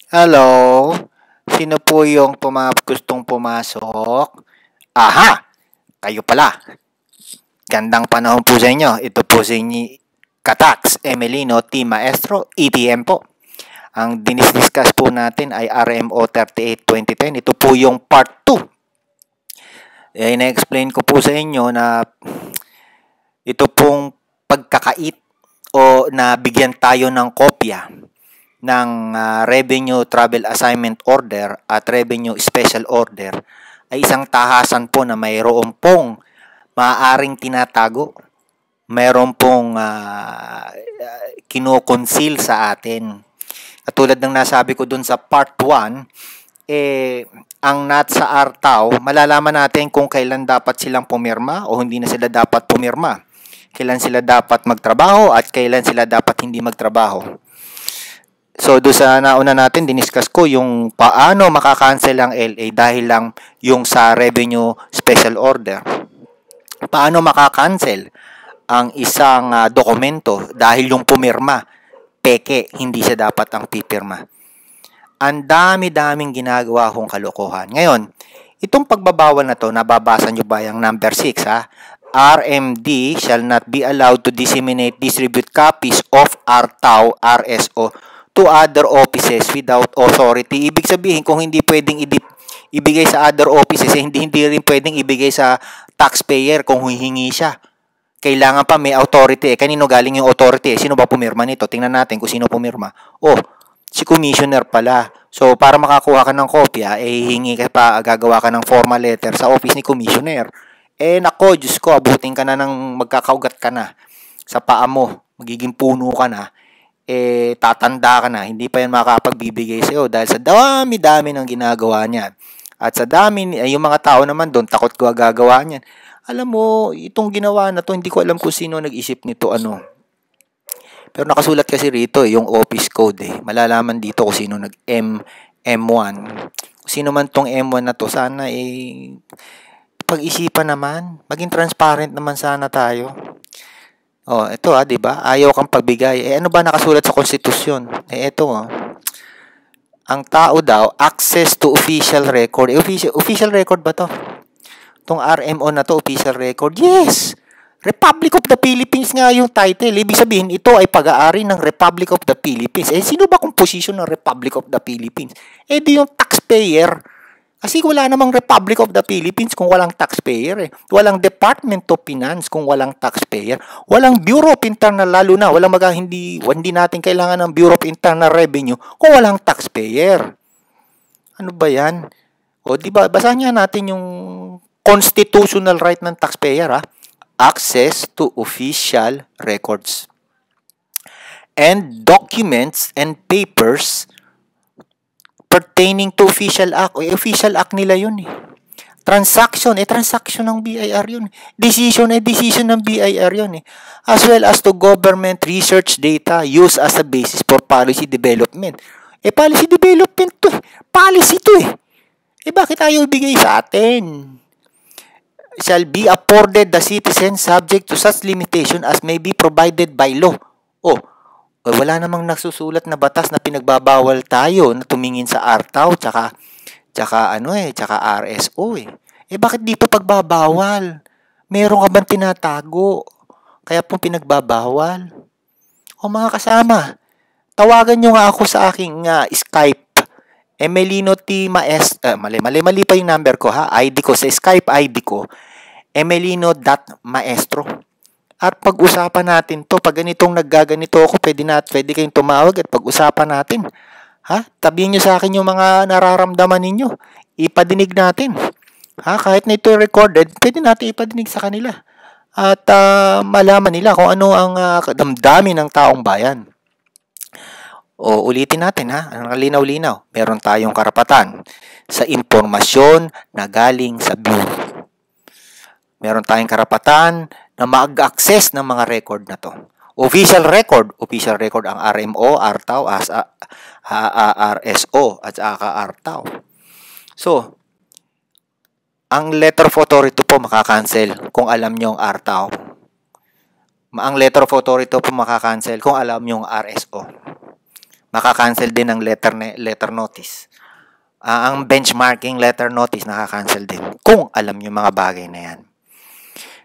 Hello? Sino po yung gustong pumasok? Aha! Kayo pala. Gandang panahon po sa inyo. Ito po si Katax, Emelino, T. Maestro, ETM po. Ang diniscuss po natin ay RMO 38-2010. Ito po yung part 2. Na-explain ko po sa inyo na ito pong pagkakait o nabigyan tayo ng kopya ng Revenue Travel Assignment Order at Revenue Special Order ay isang tahasan po na mayroon pong maaaring tinatago, mayroon pong kinoconceal sa atin. Katulad ng nasabi ko dun sa part 1, ang NAT sa RTAW, malalaman natin kung kailan dapat silang pumirma o hindi na sila dapat pumirma. Kailan sila dapat magtrabaho at kailan sila dapat hindi magtrabaho. So, doon sa nauna natin, diniscuss ko yung paano makakancel ang LA dahil lang yung sa Revenue Special Order. Paano makakancel ang isang dokumento dahil yung pumirma, peke, hindi siya dapat ang pipirma. Ang dami-daming ginagawa kong kalokohan. Ngayon, itong pagbabawal na to, nababasa nyo ba yung number 6 ha? RMD shall not be allowed to disseminate, distribute copies of RTAW, RSO to other offices without authority. Ibig sabihin, kung hindi pwedeng ibigay sa other offices, hindi rin pwedeng ibigay sa taxpayer kung hihingi siya. Kailangan pa may authority. Kanino galing yung authority? Sino ba pumirma nito? Tingnan natin kung sino pumirma. Si commissioner pala. So, para makakuha ka ng kopya, hihingi ka pa, gagawa ka ng formal letter sa office ni commissioner. Nako, Diyos ko, abutin ka na ng magkakaugat ka na sa paa mo. Magiging puno ka na. Tatanda ka na, hindi pa yan makapagbibigay sa'yo dahil sa dami-dami ng ginagawa niyan. At sa dami, yung mga tao naman doon, takot ko gagawa niyan. Alam mo, itong ginawa na to, hindi ko alam kung sino nag-isip nito, Pero nakasulat kasi rito, yung office code, Malalaman dito kung sino nag-M1. Kung sino man tong M1 na to, sana pag-isipan naman. Maging transparent naman sana tayo. Ito 'di ba? Ayaw kang pagbigay. Ano ba nakasulat sa konstitusyon? Ito Ang tao daw, access to official record. Official record ba to? Tong RMO na to, official record. Yes! Republic of the Philippines nga yung title. Ibig sabihin, ito ay pag-aari ng Republic of the Philippines. Sino ba kung position ng Republic of the Philippines? Di yung taxpayer. Kasi wala namang Republic of the Philippines kung walang taxpayer. Walang Department of Finance kung walang taxpayer. Walang Bureau of Internal, lalo na. Hindi natin kailangan ng Bureau of Internal Revenue kung walang taxpayer. Ano ba yan? Diba? Basahin nga natin yung constitutional right ng taxpayer, Access to official records and documents and papers pertaining to official act. Official act nila yun Transaction, transaction ng BIR yun. Decision, decision ng BIR yun As well as to government research data used as a basis for policy development. Policy development to Policy to bakit ayaw ibigay sa atin? Shall be afforded the citizen subject to such limitation as may be provided by law. Wala namang nagsusulat na batas na pinagbabawal tayo na tumingin sa RTAW tsaka RSO bakit dito pagbabawal? Meron ka bang tinatago? Kaya po pinagbabawal. Mga kasama, tawagan nyo nga ako sa aking Skype. Emelino T. Maestro. Mali pa yung number ko ID ko sa Skype ID ko. Emelino.maestro. At pag-usapan natin to. Pag ganitong naggaganito ako, pwede kayong tumawag at pag-usapan natin. Tabihin nyo sa akin yung mga nararamdaman ninyo. Ipadinig natin. Kahit na ito recorded, pwede natin ipadinig sa kanila. At malaman nila kung ano ang damdamin ng taong bayan. Ulitin natin ang linaw-linaw. Meron tayong karapatan sa impormasyon na galing sa Bureau. Meron tayong karapatan na mag-access ng mga record na to. Official record ang RMO, RTAW, RSO, at saka RTAW. So, ang letter of authority po makakancel kung alam nyo ang RTAW. Ang letter of authority po makakancel kung alam nyo ang RSO. Makakancel din ang letter notice. Ang benchmarking letter notice nakakancel din kung alam nyo mga bagay na yan.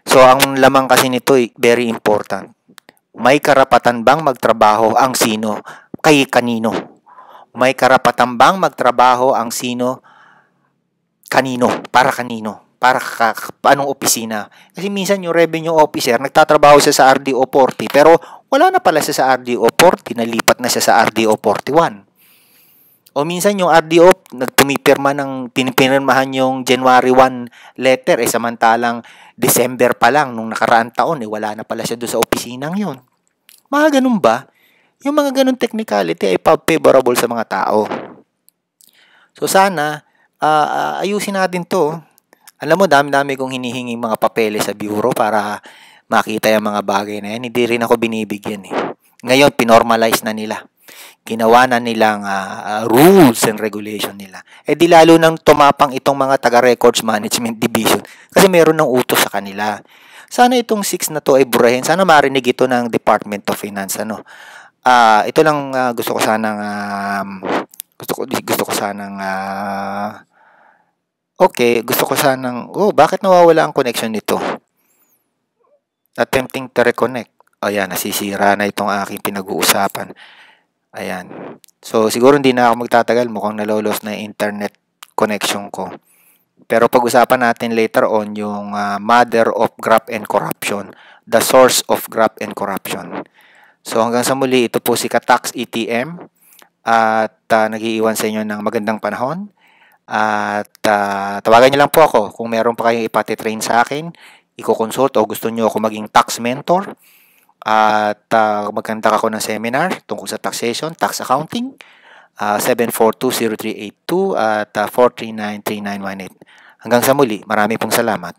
So, ang lamang kasi nito very important. May karapatan bang magtrabaho ang sino kay kanino? May karapatan bang magtrabaho ang sino kanino? Para kanino? Para anong opisina? Kasi minsan yung revenue officer, nagtatrabaho siya sa RDO 40, pero wala na pala siya sa RDO 40, nalipat na siya sa RDO 41. O minsan yung RDO, nagpumipirma ng pinipirmahan yung January 1 letter, samantalang December pa lang, nung nakaraang taon, wala na pala siya doon sa opisinang yun. Mga ganun ba? Yung mga ganun technicality ay favorable sa mga tao. So sana, ayusin natin to. Alam mo, dami-dami kong hinihinging mga papeles sa bureau para makita yung mga bagay na yan. Hindi rin ako binibigyan eh. Ngayon, pinormalize na nila. Ginawa na nilang rules and regulation nila. Di lalo nang tumapang itong mga taga-records management division kasi meron ng utos sa kanila. Sana itong 6 na to ay burahin. Sana marinig ito ng Department of Finance. Ito lang gusto ko sanang bakit nawawala ang connection nito? Attempting to reconnect. Ayan, nasisira na itong aking pinag-uusapan. Ayan. So, siguro hindi na ako magtatagal. Mukhang nalolos na yung internet connection ko. Pero pag-usapan natin later on yung mother of graft and corruption. The source of graft and corruption. So, hanggang sa muli, ito po si Katax ETM. At nag-iiwan sa inyo ng magandang panahon. At tawagan niyo lang po ako kung meron pa kayong ipatitrain sa akin, i-consult o gusto niyo ako maging tax mentor. At magkanta ako ng seminar tungkol sa taxation, tax accounting, 742-0382 at 439-3918. Hanggang sa muli, marami pong salamat.